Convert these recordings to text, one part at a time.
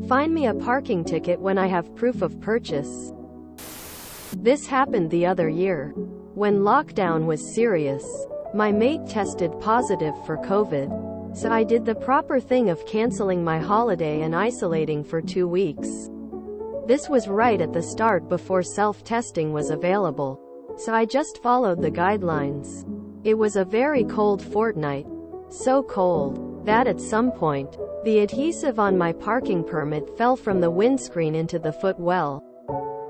Find me a parking ticket when I have proof of purchase. This happened the other year. When lockdown was serious, my mate tested positive for COVID, so I did the proper thing of canceling my holiday and isolating for 2 weeks. This was right at the start before self-testing was available, so I just followed the guidelines. It was a very cold fortnight. So cold that at some point, the adhesive on my parking permit fell from the windscreen into the footwell.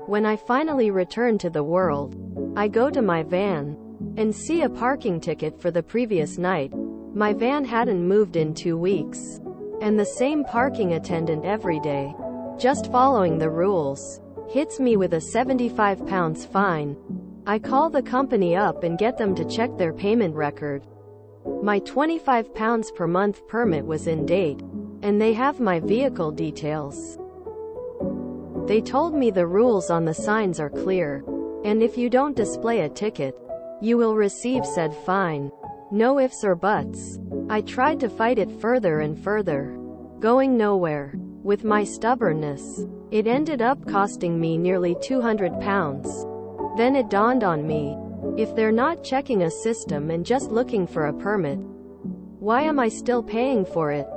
When I finally return to the world, I go to my van and see a parking ticket for the previous night. My van hadn't moved in 2 weeks, and the same parking attendant every day, just following the rules, hits me with a £75 fine. I call the company up and get them to check their payment record. My £25 per month permit was in date, and they have my vehicle details. They told me the rules on the signs are clear, and if you don't display a ticket, you will receive said fine. No ifs or buts. I tried to fight it further and further, going nowhere. With my stubbornness, it ended up costing me nearly £200. Then it dawned on me, if they're not checking a system and just looking for a permit, why am I still paying for it?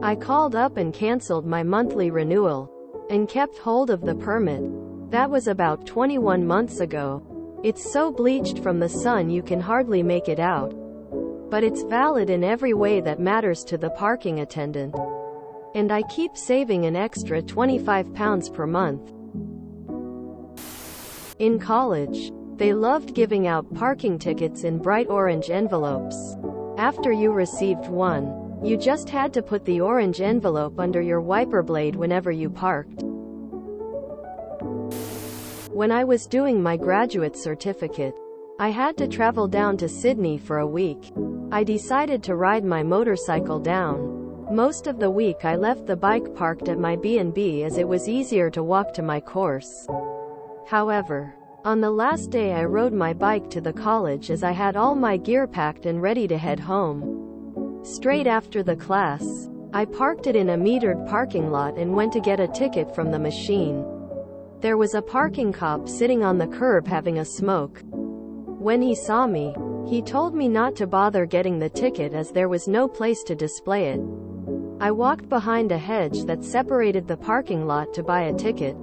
I called up and canceled my monthly renewal, and kept hold of the permit. That was about 21 months ago. It's so bleached from the sun you can hardly make it out. But it's valid in every way that matters to the parking attendant. And I keep saving an extra £25 per month. In college, they loved giving out parking tickets in bright orange envelopes. After you received one, you just had to put the orange envelope under your wiper blade whenever you parked. When I was doing my graduate certificate, I had to travel down to Sydney for a week. I decided to ride my motorcycle down. Most of the week I left the bike parked at my B&B as it was easier to walk to my course. However, on the last day I rode my bike to the college as I had all my gear packed and ready to head home. Straight after the class, I parked it in a metered parking lot and went to get a ticket from the machine. There was a parking cop sitting on the curb having a smoke. When he saw me, he told me not to bother getting the ticket as there was no place to display it. I walked behind a hedge that separated the parking lot to buy a ticket.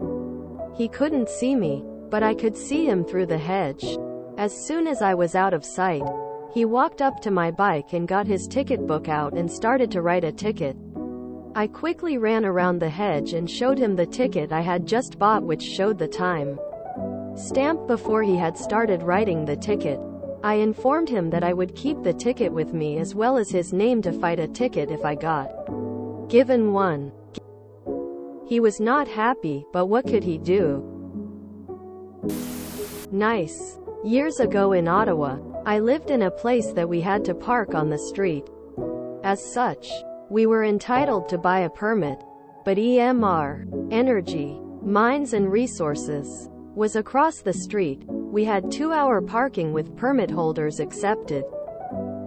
He couldn't see me, but I could see him through the hedge. As soon as I was out of sight, he walked up to my bike and got his ticket book out and started to write a ticket. I quickly ran around the hedge and showed him the ticket I had just bought, which showed the time stamp before he had started writing the ticket. I informed him that I would keep the ticket with me as well as his name to fight a ticket if I got given one. He was not happy, but what could he do? Nice. Years ago in Ottawa, I lived in a place that we had to park on the street. As such, we were entitled to buy a permit, but EMR, Energy, Mines and Resources, was across the street. We had 2-hour parking with permit holders accepted.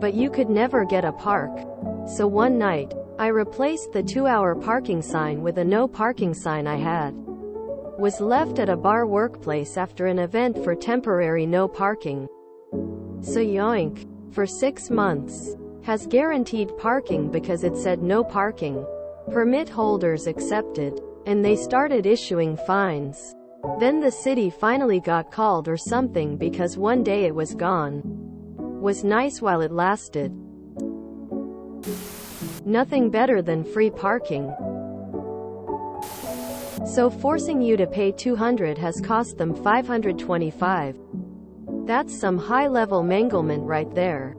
But you could never get a park. So one night, I replaced the 2-hour parking sign with a no parking sign I had. Was left at a bar workplace after an event for temporary no parking. So yoink, for 6 months, has guaranteed parking because it said no parking. Permit holders accepted, and they started issuing fines. Then the city finally got called or something because one day it was gone. Was nice while it lasted. Nothing better than free parking. So forcing you to pay $200 has cost them $525. That's some high-level manglement right there.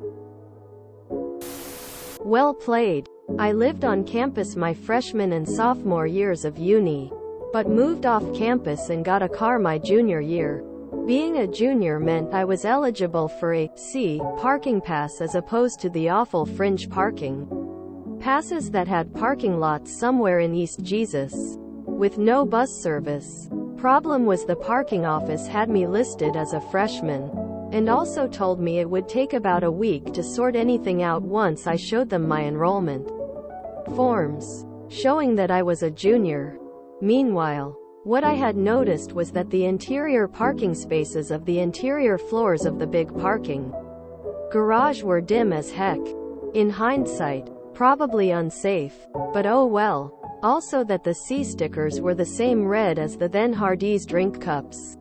Well played. I lived on campus my freshman and sophomore years of uni, but moved off campus and got a car my junior year. Being a junior meant I was eligible for a C parking pass as opposed to the awful fringe parking passes that had parking lots somewhere in East Jesus, with no bus service. Problem was the parking office had me listed as a freshman, and also told me it would take about a week to sort anything out once I showed them my enrollment forms, showing that I was a junior. Meanwhile, what I had noticed was that the interior parking spaces of the interior floors of the big parking garage were dim as heck. In hindsight, probably unsafe, but oh well. Also that the C stickers were the same red as the then Hardee's drink cups.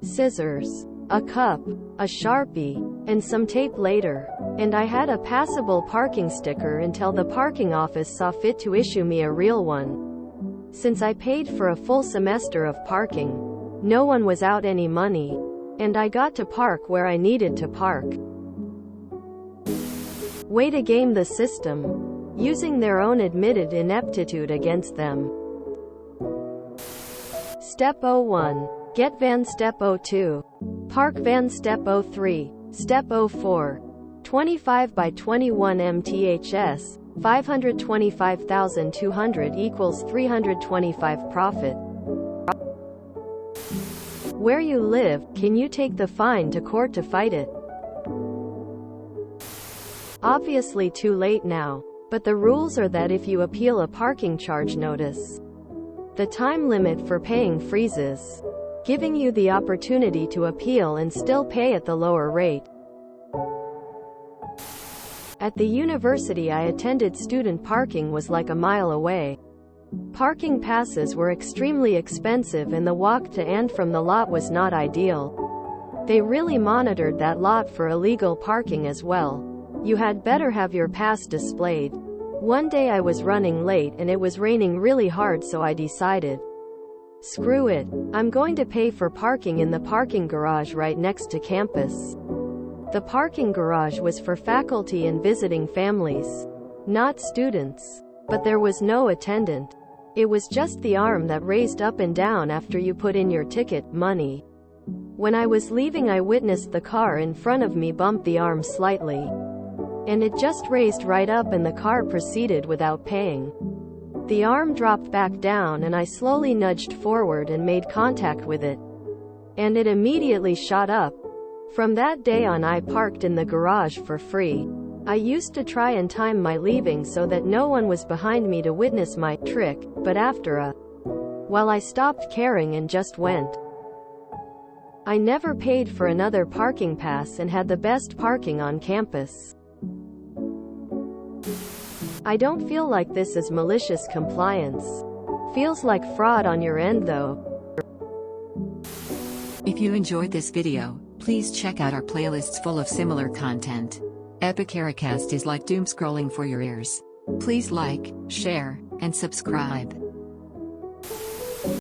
Scissors, a cup, a Sharpie, and some tape later, and I had a passable parking sticker until the parking office saw fit to issue me a real one. Since I paid for a full semester of parking, no one was out any money, and I got to park where I needed to park. Way to game the system, using their own admitted ineptitude against them. Step 01. Get van. Step 02. Park van. Step 03. Step 04. 25 by 21 MTHS, 525,200 equals 325 profit. Where you live, can you take the fine to court to fight it? Obviously too late now, but the rules are that if you appeal a parking charge notice, the time limit for paying freezes, giving you the opportunity to appeal and still pay at the lower rate. At the university I attended, student parking was like a mile away. Parking passes were extremely expensive and the walk to and from the lot was not ideal. They really monitored that lot for illegal parking as well. You had better have your pass displayed. One day I was running late and it was raining really hard, so I decided, screw it, I'm going to pay for parking in the parking garage right next to campus. The parking garage was for faculty and visiting families, not students. But there was no attendant. It was just the arm that raised up and down after you put in your ticket money. When I was leaving, I witnessed the car in front of me bump the arm slightly, and it just raised right up and the car proceeded without paying. The arm dropped back down and I slowly nudged forward and made contact with it, and it immediately shot up. From that day on I parked in the garage for free. I used to try and time my leaving so that no one was behind me to witness my trick, but after a while I stopped caring and just went. I never paid for another parking pass and had the best parking on campus. I don't feel like this is malicious compliance. Feels like fraud on your end though. If you enjoyed this video, please check out our playlists full of similar content. Epicaricast is like doom scrolling for your ears. Please like, share, and subscribe.